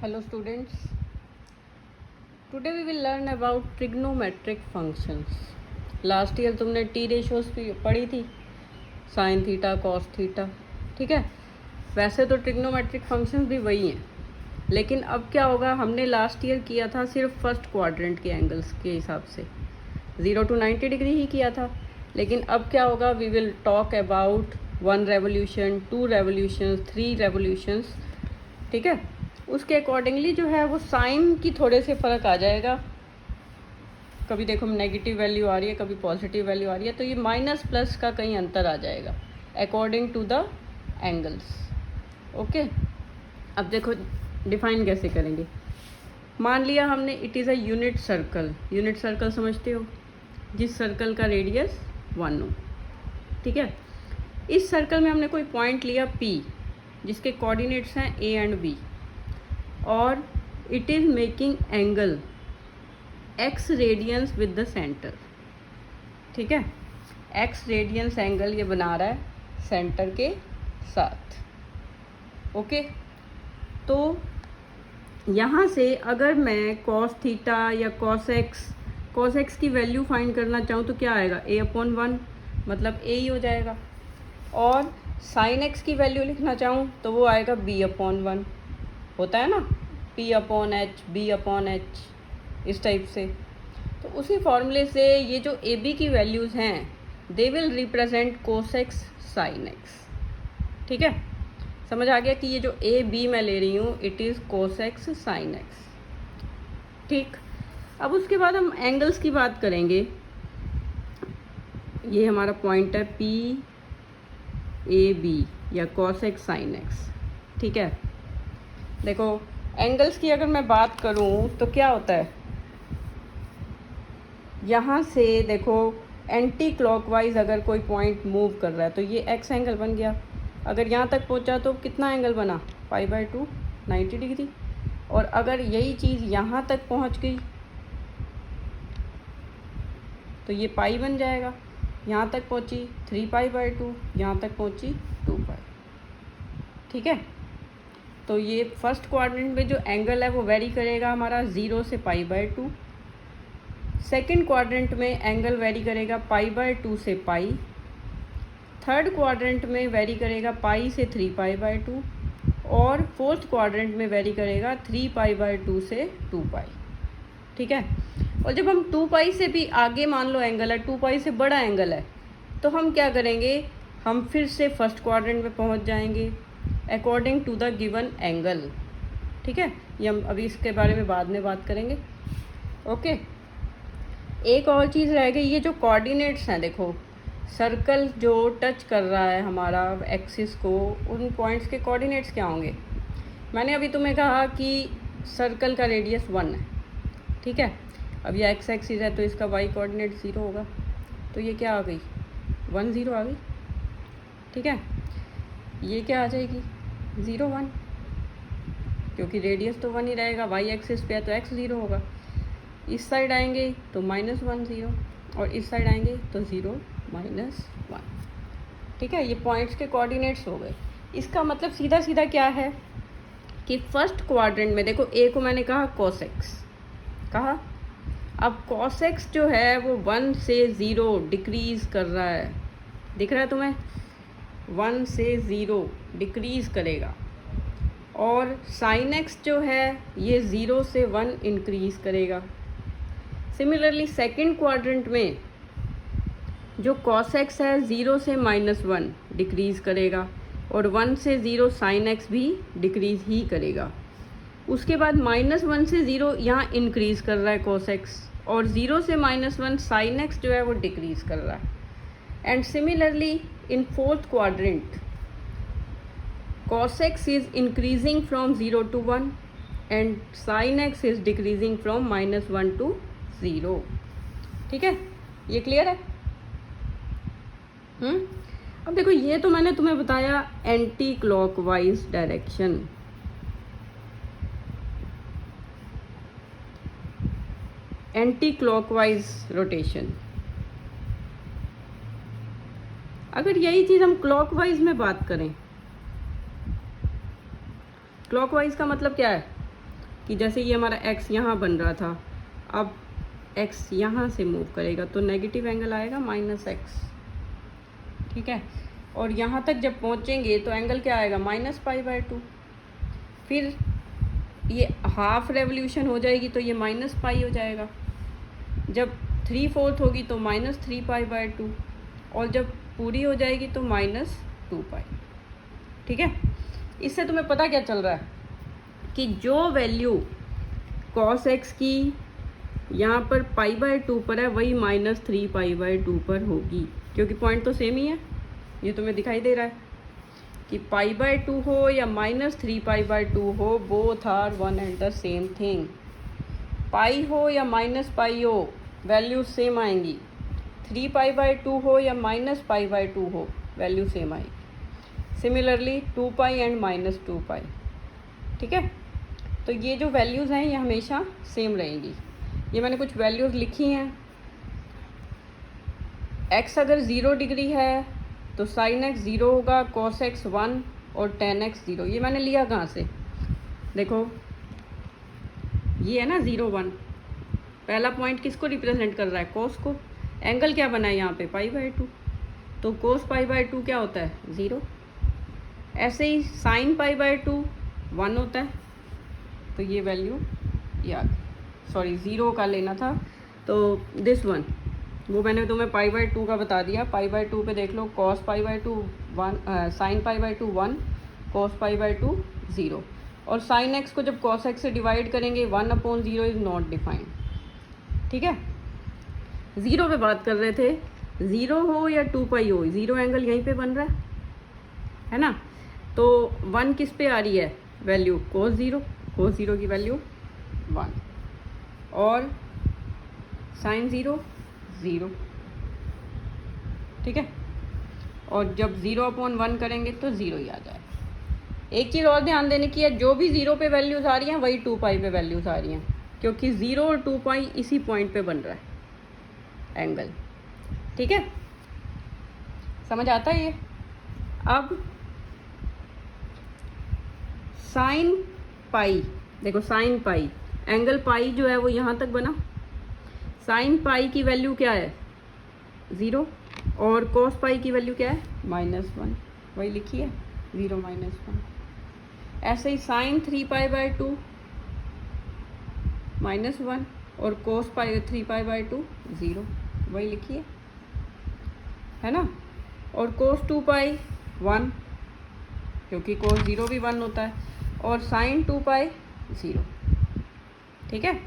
Hello students, today we will learn about trigonometric functions. Last year तुमने T ratios पढ़ी थी, sine theta cos theta, ठीक है। वैसे तो ट्रिग्नोमेट्रिक फंक्शंस भी वही हैं, लेकिन अब क्या होगा, हमने लास्ट ईयर किया था सिर्फ फर्स्ट क्वाड्रेंट के एंगल्स के हिसाब से 0 to 90 डिग्री ही किया था। लेकिन अब क्या होगा, we will talk about 1 revolution, 2 revolutions, 3 revolutions, ठीक है। उसके अकॉर्डिंगली जो है वो साइन की थोड़े से फ़र्क आ जाएगा। कभी देखो नेगेटिव वैल्यू आ रही है, कभी पॉजिटिव वैल्यू आ रही है, तो ये माइनस प्लस का कहीं अंतर आ जाएगा according to the angles. Okay, अब देखो डिफाइन कैसे करेंगे। मान लिया हमने it is a unit circle. Unit circle समझते हो, जिस सर्कल का रेडियस 1 हो, ठीक है। इस सर्कल में हमने कोई पॉइंट लिया P, जिसके कोऑर्डिनेट्स हैं A एंड B, और it is making angle x radiance with the centre, ठीक है। x रेडियंस एंगल ये बना रहा है सेंटर के साथ। ओके, तो यहाँ से अगर मैं cos थीटा या cos x की वैल्यू फाइंड करना चाहूँ तो क्या आएगा, a/1, मतलब a ही हो जाएगा। और sin x की वैल्यू लिखना चाहूँ तो वो आएगा b/1, होता है ना, p/h, b/h, इस टाइप से। तो उसी फॉर्मूले से ये जो ए बी की वैल्यूज़ हैं, they will represent cos x sin x, ठीक है। समझ आ गया कि ये जो ए बी मैं ले रही हूँ, it is cos x sin x, ठीक। अब उसके बाद हम एंगल्स की बात करेंगे। ये हमारा पॉइंट है P A B या cos x sin x, ठीक है। देखो एंगल्स की अगर मैं बात करूं तो क्या होता है, यहाँ से देखो एंटी क्लॉकवाइज अगर कोई पॉइंट मूव कर रहा है तो ये एक्स एंगल बन गया। अगर यहाँ तक पहुँचा तो कितना एंगल बना, π/2, 90 डिग्री। और अगर यही चीज़ यहाँ तक पहुँच गई तो ये पाई बन जाएगा। यहाँ तक पहुँची 3π/2, यहाँ तक पहुँची 2π, ठीक है। तो ये फर्स्ट क्वाड्रेंट में जो एंगल है वो वेरी करेगा हमारा 0 से π/2। सेकंड क्वाड्रेंट में एंगल वेरी करेगा π/2 से पाई। थर्ड क्वाड्रेंट में वेरी करेगा पाई से 3π/2। और फोर्थ क्वाड्रेंट में वेरी करेगा 3π/2 से 2π, ठीक है। और जब हम 2π से भी आगे मान लो एंगल है, 2π से बड़ा एंगल है, तो हम क्या करेंगे, हम फिर से फर्स्ट क्वाड्रेंट में पहुंच जाएंगे according to the given angle, ठीक है। ये हम अभी इसके बारे में बाद में बात करेंगे। ओके, एक और चीज़ रह गई, ये जो कोऑर्डिनेट्स हैं, देखो सर्कल जो टच कर रहा है हमारा एक्सिस को, उन पॉइंट्स के कोऑर्डिनेट्स क्या होंगे। मैंने अभी तुम्हें कहा कि सर्कल का रेडियस 1 है, ठीक है। अब ये एक्स एक्सिस है तो इसका वाई कोऑर्डिनेट 0 होगा, तो ये क्या आ गई, 1 0 आ गई, ठीक है। ये क्या आ जाएगी, 0 1, क्योंकि रेडियस तो 1 ही रहेगा, वाई एक्सिस पे है तो x 0 होगा। इस साइड आएंगे तो -1 0, और इस साइड आएंगे तो 0 -1, ठीक है। ये पॉइंट्स के कोऑर्डिनेट्स हो गए। इसका मतलब सीधा सीधा क्या है कि फर्स्ट क्वाड्रेंट में देखो, ए को मैंने कहा cos x कहा। अब cos x जो है वो 1 से 0 डिक्रीज़ कर रहा है, दिख रहा है तुम्हें, 1 से 0 डिक्रीज़ करेगा। और sin x जो है ये 0 से 1 इंक्रीज़ करेगा। सिमिलरली सेकंड क्वाड्रेंट में जो cos x है 0 से -1 डिक्रीज़ करेगा, और 1 से 0 sin x भी डिक्रीज़ ही करेगा। उसके बाद -1 से 0 यहाँ इंक्रीज़ कर रहा है cos x, और 0 से -1 sin x जो है वो डिक्रीज़ कर रहा है। And similarly in fourth quadrant cos x is increasing from 0 to 1 and sin x is decreasing from -1 to 0, ठीक है। ये क्लियर है। अब देखो, ये तो मैंने तुम्हें बताया anti clockwise direction. Anti clockwise rotation. अगर यही चीज़ हम क्लॉकवाइज में बात करें, क्लॉकवाइज का मतलब क्या है, कि जैसे ये हमारा x यहाँ बन रहा था, अब x यहाँ से मूव करेगा तो नेगेटिव एंगल आएगा -x, ठीक है। और यहाँ तक जब पहुँचेंगे तो एंगल क्या आएगा -π/2। फिर ये हाफ रेवोल्यूशन हो जाएगी तो ये -π हो जाएगा। जब 3/4 होगी तो -3π/2, और जब पूरी हो जाएगी तो -2π, ठीक है। इससे तुम्हें पता क्या चल रहा है कि जो वैल्यू cos x की यहाँ पर π/2 पर है वही -3π/2 पर होगी, क्योंकि पॉइंट तो सेम ही है। ये तुम्हें दिखाई दे रहा है कि π/2 हो या -3π/2 हो, both are one and the same thing. Pi हो या -π हो, वैल्यूज सेम आएंगी। 3π/2 हो या -π/2 हो, वैल्यू सेम आएगी। सिमिलरली 2π एंड -2π, ठीक है। तो ये जो वैल्यूज़ हैं ये हमेशा सेम रहेंगी। ये मैंने कुछ वैल्यूज़ लिखी हैं। x अगर 0 डिग्री है तो sin x 0 होगा, cos x 1 और tan x 0। ये मैंने लिया कहाँ से, देखो ये है ना 0 1, पहला पॉइंट किसको रिप्रेजेंट कर रहा है, cos को। एंगल क्या बना है यहाँ पे π/2, तो cos π/2 क्या होता है 0। ऐसे ही sin π/2 1 होता है, तो ये वैल्यू याद, सॉरी 0 का लेना था, तो दिस वन वो मैंने तुम्हें π/2 का बता दिया। π/2 पे देख लो, cos π/2 1, sin π/2 1, cos π/2 0। और sin x को जब cos x से डिवाइड करेंगे 1/0 इज़ नॉट डिफाइंड, ठीक है। 0 पे बात कर रहे थे, 0 हो या 2π हो, 0 एंगल यहीं पे बन रहा है ना। तो 1 किस पे आ रही है वैल्यू, cos 0 की वैल्यू 1, और sin 0 0, ठीक है। और जब 0/1 करेंगे तो 0 ही आ जाएगा। एक चीज़ और ध्यान देने की है, जो भी 0 पे वैल्यूज़ आ रही हैं वही 2π पे वैल्यूज़ आ रही हैं, क्योंकि 0 और 2π इसी पॉइंट पे बन रहा है एंगल, ठीक है। समझ आता है ये। अब sin π, देखो sin π, एंगल पाई जो है वो यहाँ तक बना। sin π की वैल्यू क्या है 0, और cos π की वैल्यू क्या है -1, वही लिखी है 0 -1। ऐसे ही sin 3π/2 -1, और cos 3π/2 0, वही लिखी है ना। और cos 2π 1, क्योंकि cos 0 भी 1 होता है, और sin 2π 0, ठीक है।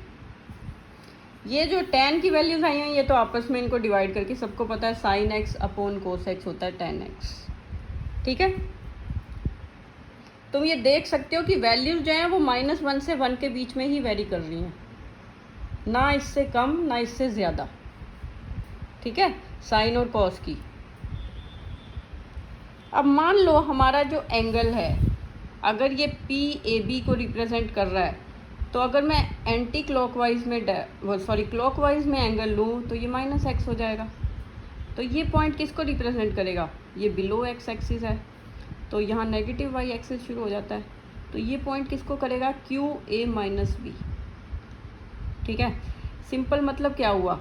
ये जो tan की वैल्यूज आई हैं ये तो आपस में इनको डिवाइड करके सबको पता है sin x/cos x होता है tan x, ठीक है। तुम ये देख सकते हो कि वैल्यूज जो हैं वो -1 से 1 के बीच में ही वेरी कर रही हैं, ना इससे कम ना इससे ज़्यादा, ठीक है, साइन और कॉस की। अब मान लो हमारा जो एंगल है, अगर ये PAB को रिप्रेजेंट कर रहा है, तो अगर मैं एंटी क्लॉकवाइज में क्लॉकवाइज में एंगल लूँ तो ये -x हो जाएगा। तो ये पॉइंट किसको रिप्रेजेंट करेगा, ये बिलो x एक्सिस है, तो यहाँ नेगेटिव y एक्सिस शुरू हो जाता है, तो ये पॉइंट किसको करेगा QA-B, ठीक है। सिंपल मतलब क्या हुआ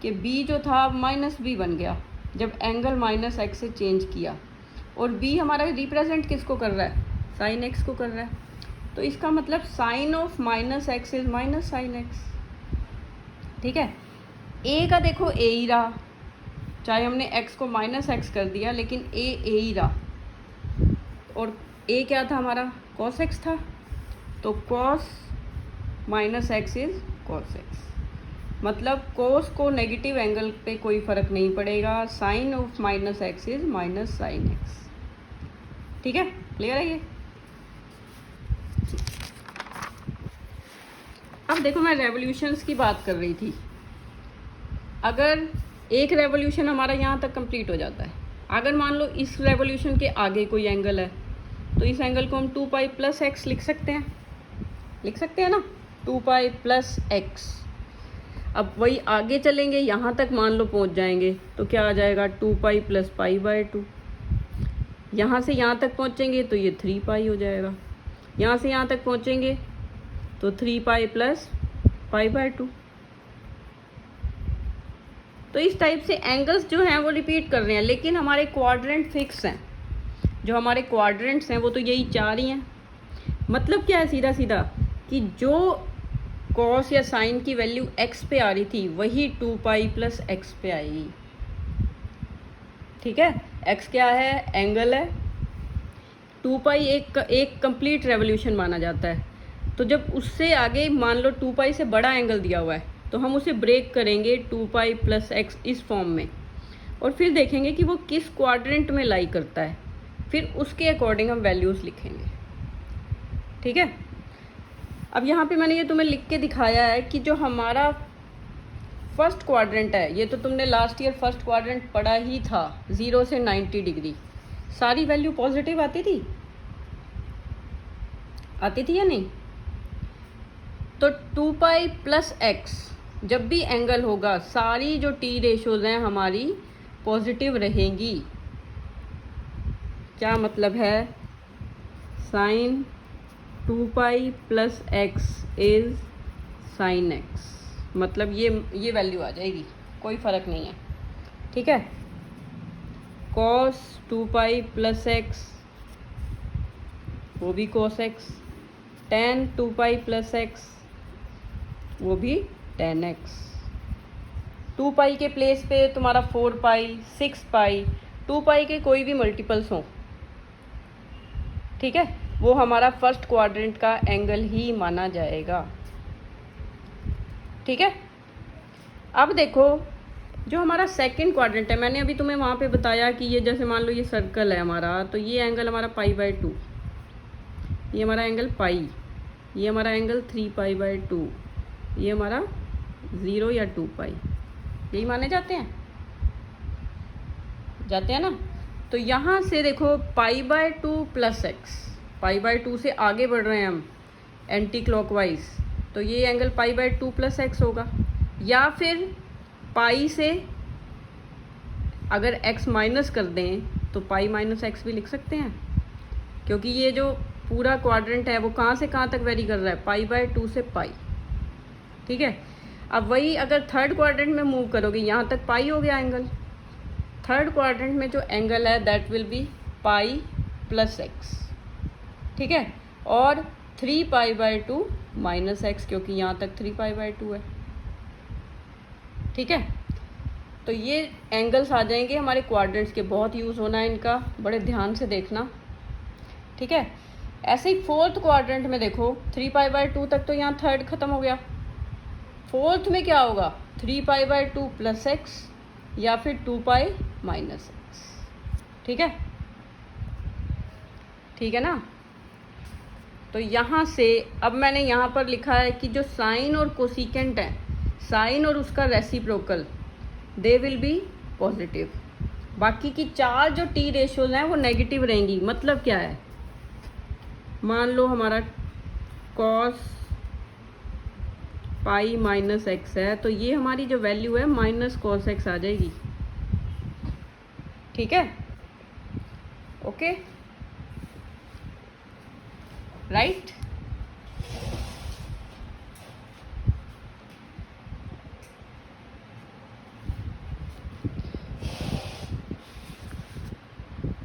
कि B जो था -B बन गया जब एंगल -x से चेंज किया, और B हमारा रिप्रेजेंट किसको कर रहा है, sin x को कर रहा है। तो इसका मतलब sine of -x is -sin x, ठीक है। A का देखो A ही रहा, चाहे हमने x को -x कर दिया, लेकिन A ही रहा, और A क्या था हमारा cos x था, तो cos -x is cos x, मतलब cos को नेगेटिव एंगल पे कोई फ़र्क नहीं पड़ेगा, sine of -x is -sin x, ठीक है। क्लियर है ये। अब देखो मैं रेवोल्यूशंस की बात कर रही थी। अगर एक रेवोल्यूशन हमारा यहाँ तक कंप्लीट हो जाता है, अगर मान लो इस रेवोल्यूशन के आगे कोई एंगल है, तो इस एंगल को हम 2π + x लिख सकते हैं ना, 2π + x। अब वही आगे चलेंगे, यहाँ तक मान लो पहुँच जाएंगे, तो क्या आ जाएगा 2π + π/2। यहाँ से यहाँ तक पहुँचेंगे तो ये 3π हो जाएगा, यहाँ से यहाँ तक पहुँचेंगे तो 3 पाई प्लस पाई बाय 2। तो इस टाइप से एंगल्स जो हैं वो रिपीट कर रहे हैं, लेकिन हमारे क्वाड्रेंट फिक्स हैं। जो हमारे क्वाड्रेंट्स हैं वो तो यही 4 ही हैं। मतलब क्या है, सीधा सीधा कि जो कॉस या साइन की वैल्यू x पे आ रही थी वही 2 पाई प्लस एक्स पे आएगी। ठीक है, x क्या है, एंगल है। 2 पाई एक कंप्लीट रेवोल्यूशन माना जाता है। तो जब उससे आगे मान लो 2 पाई से बड़ा एंगल दिया हुआ है तो हम उसे ब्रेक करेंगे 2 पाई प्लस एक्स इस फॉर्म में, और फिर देखेंगे कि वो किस क्वाड्रेंट में लाई करता है, फिर उसके अकॉर्डिंग हम वैल्यूज़ लिखेंगे। ठीक है, अब यहाँ पे मैंने ये तुम्हें लिख के दिखाया है कि जो हमारा फर्स्ट क्वाड्रेंट है, ये तो तुमने लास्ट ईयर फर्स्ट क्वाड्रेंट पढ़ा ही था, 0 से 90 डिग्री, सारी वैल्यू पॉजिटिव आती थी या नहीं? तो 2 पाई प्लस एक्स जब भी एंगल होगा सारी जो टी रेशोज़ हैं हमारी पॉजिटिव रहेंगी। क्या मतलब है, sine 2 pi plus x is sine x, मतलब ये वैल्यू आ जाएगी, कोई फ़र्क नहीं है। ठीक है, कॉस 2 पाई प्लस एक्स वो भी cos x, ten 2 pi plus x वो भी टेन एक्स। 2 पाई के प्लेस पे तुम्हारा 4 पाई, 6 पाई, 2 पाई के कोई भी मल्टीपल्स हों, ठीक है, वो हमारा फर्स्ट क्वाड्रेंट का एंगल ही माना जाएगा। ठीक है, अब देखो जो हमारा सेकंड क्वाड्रेंट है, मैंने अभी तुम्हें वहाँ पे बताया कि ये जैसे मान लो ये सर्कल है हमारा, तो ये एंगल हमारा पाई बाय 2, ये हमारा एंगल पाई, ये हमारा एंगल 3 पाई बाय 2, ये हमारा 0 या 2 पाई, यही माने जाते हैं ना। तो यहाँ से देखो pi by 2 plus x, pi by 2 से आगे बढ़ रहे हैं हम एंटी क्लॉकवाइज, तो ये angle pi by 2 plus x होगा। या फिर पाई से अगर x माइनस कर दें तो पाई माइनस एक्स भी लिख सकते हैं, क्योंकि ये जो पूरा क्वाड्रेंट है वो कहाँ से कहाँ तक वेरी कर रहा है, पाई बाय 2 से पाई। ठीक है, अब वही अगर थर्ड क्वाड्रेंट में मूव करोगे, यहाँ तक पाई हो गया एंगल, थर्ड क्वाड्रेंट में जो एंगल है that will be pi plus x. ठीक है, और 3 पाई बाय 2 माइनस एक्स, क्योंकि यहाँ तक 3 पाई बाय 2 है। ठीक है, तो ये एंगल्स आ जाएंगे हमारे क्वाड्रेंट्स के, बहुत यूज़ होना है इनका, बड़े ध्यान से देखना। ठीक है, ऐसे ही फोर्थ क्वाड्रेंट में देखो 3 पाई बाय 2 तक तो यहाँ थर्ड ख़त्म हो गया, फोर्थ में क्या होगा, 3 पाई बाय 2 प्लस एक्स या फिर 2 पाई माइनस एक्स। ठीक है ना। तो यहाँ से अब मैंने यहाँ पर लिखा है कि जो साइन और कोसिकेंट है, साइन और उसका reciprocal, they will be positive. बाकी की 4 जो टी रेशोज हैं वो नेगेटिव रहेंगी। मतलब क्या है, मान लो हमारा कॉस पाई माइनस एक्स है, तो ये हमारी जो वैल्यू है माइनस कॉस एक्स आ जाएगी। ठीक है, ओके, राइट।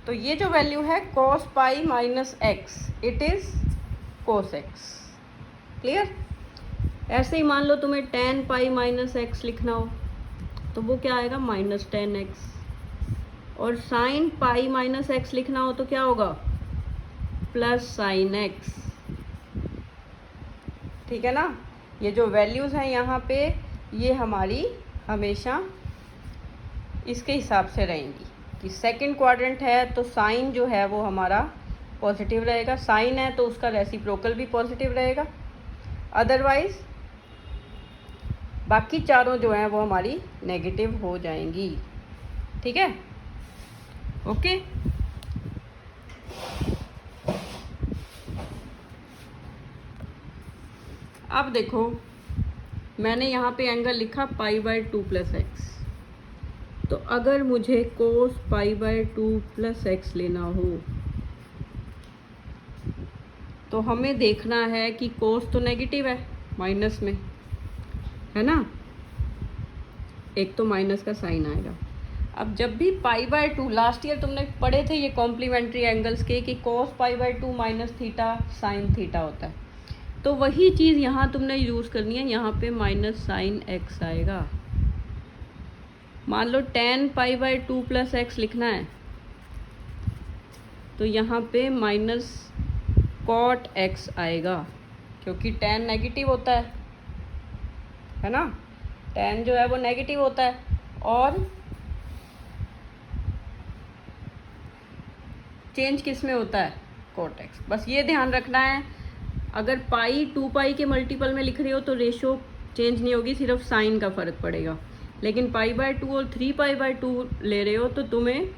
तो ये जो वैल्यू है cos pi minus x, it is cos x. Clear. ऐसे ही मान लो तुम्हें टेन पाई माइनस एक्स लिखना हो तो वो क्या आएगा, माइनस टेन एक्स। और साइन पाई माइनस एक्स लिखना हो तो क्या होगा, प्लस साइन एक्स। ठीक है ना। ये जो वैल्यूज़ हैं यहाँ पे, ये हमारी हमेशा इसके हिसाब से रहेंगी कि सेकंड क्वाड्रेंट है तो साइन जो है वो हमारा पॉजिटिव रहेगा, साइन है तो उसका रेसिप्रोकल भी पॉजिटिव रहेगा, अदरवाइज बाकी चारों जो हैं वो हमारी नेगेटिव हो जाएंगी। ठीक है, ओके। अब देखो मैंने यहाँ पे एंगल लिखा पाई बाय 2 प्लस एक्स, तो अगर मुझे कोस पाई बाय 2 प्लस एक्स लेना हो तो हमें देखना है कि कोस तो नेगेटिव है माइनस में, है ना, एक तो माइनस का साइन आएगा। अब जब भी π/2, लास्ट ईयर तुमने पढ़े थे ये कॉम्प्लीमेंट्री एंगल्स के कि cos π/2 minus theta sine theta होता है, तो वही चीज़ यहाँ तुमने यूज़ करनी है। यहाँ पे माइनस साइन x आएगा। मान लो tan π/2 प्लस x लिखना है, तो यहाँ पे माइनस cot x आएगा, क्योंकि tan नेगेटिव होता है ना, tan जो है वो नेगेटिव होता है। और चेंज किस में होता है, cot x। बस ये ध्यान रखना है, अगर पाई 2π के मल्टीपल में लिख रहे हो तो रेशो चेंज नहीं होगी, सिर्फ साइन का फ़र्क पड़ेगा। लेकिन π/2 और 3π/2 ले रहे हो तो तुम्हें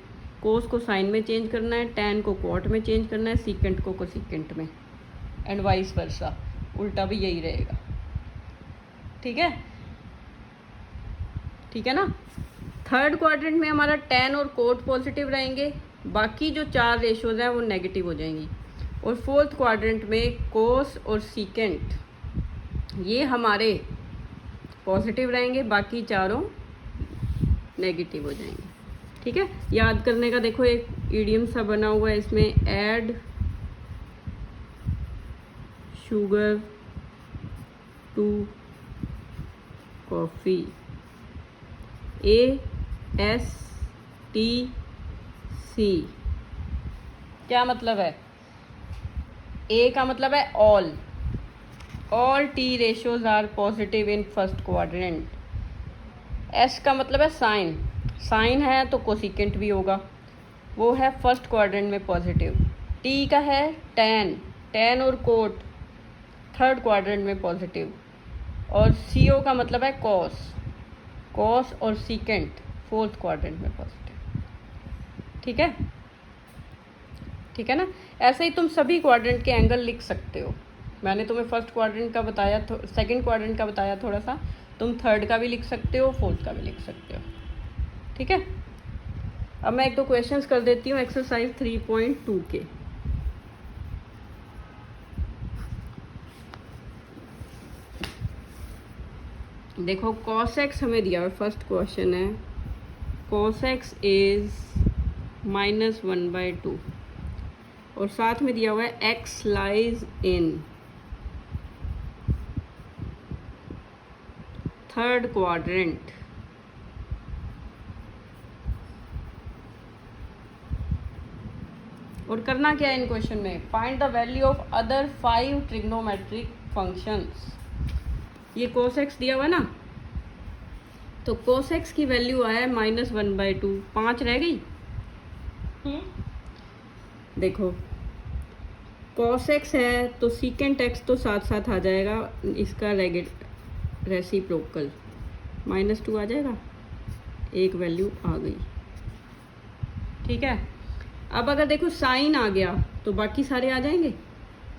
कोस को साइन में चेंज करना है, टैन को कॉट में चेंज करना है, सीकेंट को कोसिकेंट में, एंड वाइस वर्सा, उल्टा भी यही रहेगा। ठीक है, ठीक है ना। थर्ड क्वाड्रेंट में हमारा टैन और कोट पॉजिटिव रहेंगे, बाकी जो 4 रेशोज हैं वो नेगेटिव हो जाएंगी। और फोर्थ क्वाड्रेंट में कोस और सीकेंट ये हमारे पॉजिटिव रहेंगे, बाकी चारों नेगेटिव हो जाएंगे। ठीक है, याद करने का देखो एक इडियम सा बना हुआ है इसमें, add sugar to coffee, ASTC। क्या मतलब है? ए का मतलब है all T ratios are positive in first quadrant. S का मतलब है साइन है तो कोसिकेंट भी होगा, वो है फर्स्ट क्वाड्रेंट में पॉजिटिव। टी का है टैन और कोट थर्ड क्वाड्रेंट में पॉजिटिव। और CO का मतलब है कॉस और सीकेंट फोर्थ क्वाड्रेंट में पॉजिटिव। ठीक है ना। ऐसे ही तुम सभी क्वाड्रेंट के एंगल लिख सकते हो। मैंने तुम्हें फर्स्ट क्वाड्रेंट का बताया, सेकंड क्वाड्रेंट का बताया थोड़ा सा, तुम थर्ड का भी लिख सकते हो, फोर्थ का भी लिख सकते हो। ठीक है, अब मैं 1-2 क्वेश्चंस कर देती हूँ एक्सरसाइज 3.2 के। देखो cos x हमें दिया हुआ, फर्स्ट क्वेश्चन है cos x इज -1/2 और साथ में दिया हुआ है x lies in third quadrant. और करना क्या है इन क्वेश्चन में, find the value of other 5 trigonometric functions. ये cos x दिया हुआ ना, तो cos x की वैल्यू आया -1/2, 5 रह गई। देखो cos x है तो सीकेंट x तो साथ साथ आ जाएगा, इसका रेसिप्रोकल -2 आ जाएगा, एक वैल्यू आ गई। ठीक है, अब अगर देखो साइन आ गया तो बाकी सारे आ जाएंगे।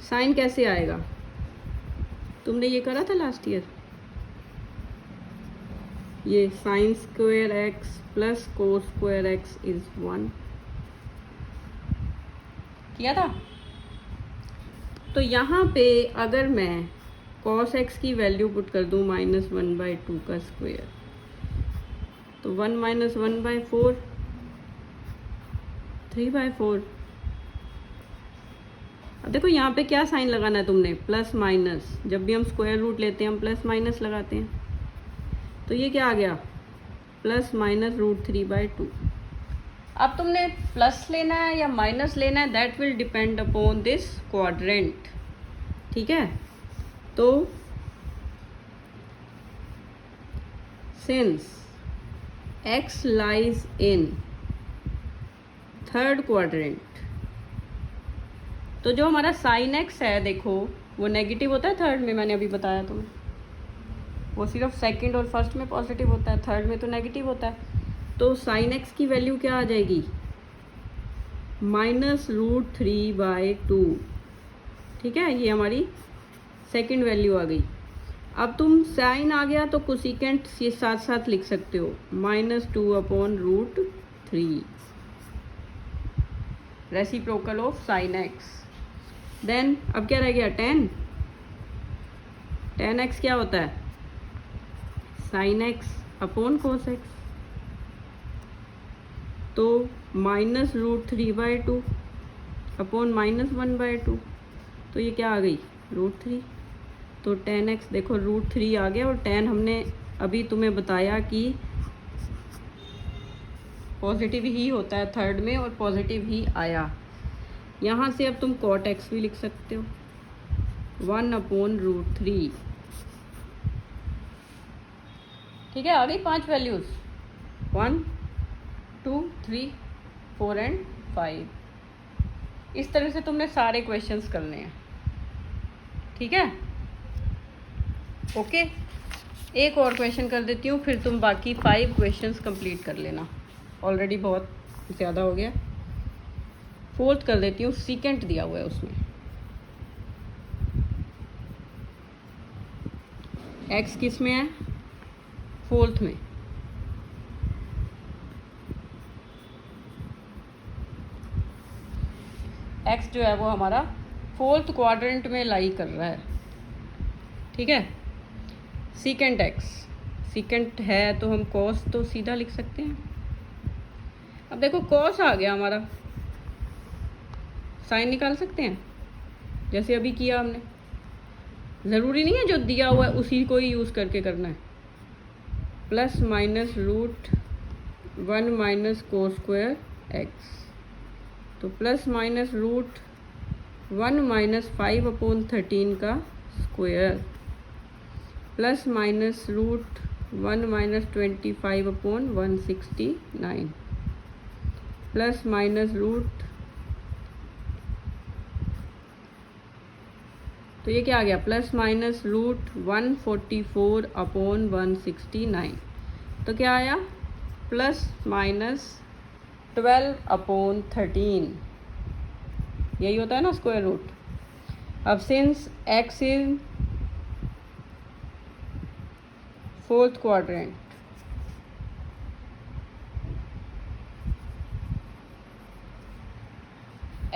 साइन कैसे आएगा, तुमने ये करा था लास्ट ईयर, ये sine square x plus cos square x is 1 किया था। तो यहाँ पे अगर मैं cos x की वैल्यू पुट कर दूँ -1/2 का स्क्वायर, तो 1 - 1/4 3/4। अब देखो यहाँ पे क्या साइन लगाना है तुमने, प्लस माइनस। जब भी हम स्क्वायर रूट लेते हैं हम प्लस माइनस लगाते हैं, तो ये क्या आ गया +-√3/2। अब तुमने प्लस लेना है या माइनस लेना है, that will depend upon this quadrant. ठीक है, तो since x lies in third quadrant, तो जो हमारा साइन x है देखो वो नेगेटिव होता है थर्ड में, मैंने अभी बताया तुम्हें, वो सिर्फ सेकंड और फर्स्ट में पॉजिटिव होता है, थर्ड में तो नेगेटिव होता है। तो साइन x की वैल्यू क्या आ जाएगी, -√3/2। ठीक है, ये हमारी सेकंड वैल्यू आ गई। अब तुम साइन आ गया तो कोसिकेंट ये साथ साथ लिख सकते हो, -2/√3 reciprocal of sine x। Then अब क्या रह गया 10, 10x क्या होता है sine x upon cos x, तो -√3/2 अपॉन -1/2, तो ये क्या आ गई √3। तो 10x देखो √3 आ गया, और 10 हमने अभी तुम्हें बताया कि पॉजिटिव ही होता है थर्ड में, और पॉजिटिव ही आया। यहाँ से अब तुम cot x भी लिख सकते हो 1/√3। ठीक है, आ गई 5 वैल्यूज़ 1 2 3 4 एंड 5। इस तरह से तुमने सारे क्वेश्चंस करने हैं। ठीक है, ओके। एक और क्वेश्चन कर देती हूँ, फिर तुम बाकी 5 क्वेश्चंस कंप्लीट कर लेना, ऑलरेडी बहुत ज़्यादा हो गया। 4th कर देती हूँ, सीकेंट दिया हुआ है उसमें x किस में है 4th में, x जो है वो हमारा 4th क्वाड्रेंट में लाई कर रहा है। ठीक है, सीकेंट x, सीकेंट है तो हम कॉस तो सीधा लिख सकते हैं। अब देखो कॉस आ गया हमारा, साइन निकाल सकते हैं जैसे अभी किया हमने। ज़रूरी नहीं है जो दिया हुआ है उसी को ही यूज़ करके करना है। +-√1 - cos² x, तो +-√1 - 5/13 का स्क्वायर, +-√1 - 25/169, +-√ तो ये क्या आ गया +-√144/169। तो क्या आया +-12/13। यही होता है ना स्क्वायर रूट। अब since x is 4th quadrant,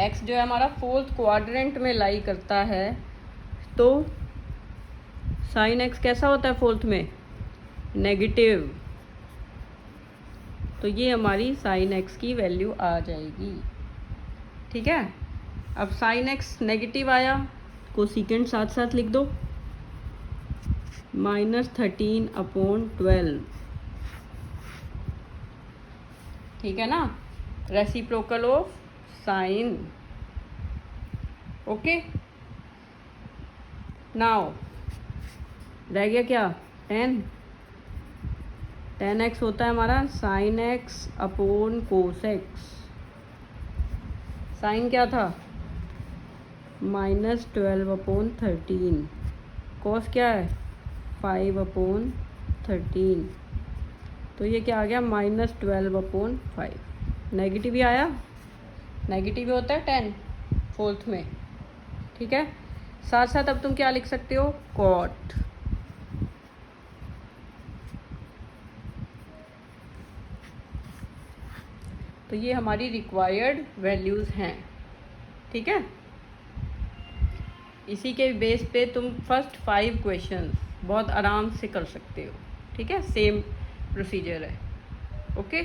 x जो है हमारा 4th क्वाड्रेंट में लाई करता है, तो साइन x कैसा होता है 4th में नेगेटिव। तो ये हमारी साइन x की वैल्यू आ जाएगी। ठीक है, अब साइन x नेगेटिव आया, कोसेकेंट साथ साथ लिख दो -13/12। ठीक है ना, reciprocal of sine. Okay, now रह गया क्या 10x होता है हमारा sine x upon cos x। Sine क्या था -12/13, कॉस क्या है 5/13, तो ये क्या आ गया -12/5। नेगेटिव ही आया, नेगेटिव ही होता है 10 4th में। ठीक है, साथ साथ अब तुम क्या लिख सकते हो cot। तो ये हमारी रिक्वायर्ड वैल्यूज़ हैं। ठीक है, इसी के बेस पे तुम फर्स्ट 5 क्वेश्चंस बहुत आराम से कर सकते हो। ठीक है, सेम प्रोसीजर है। ओके।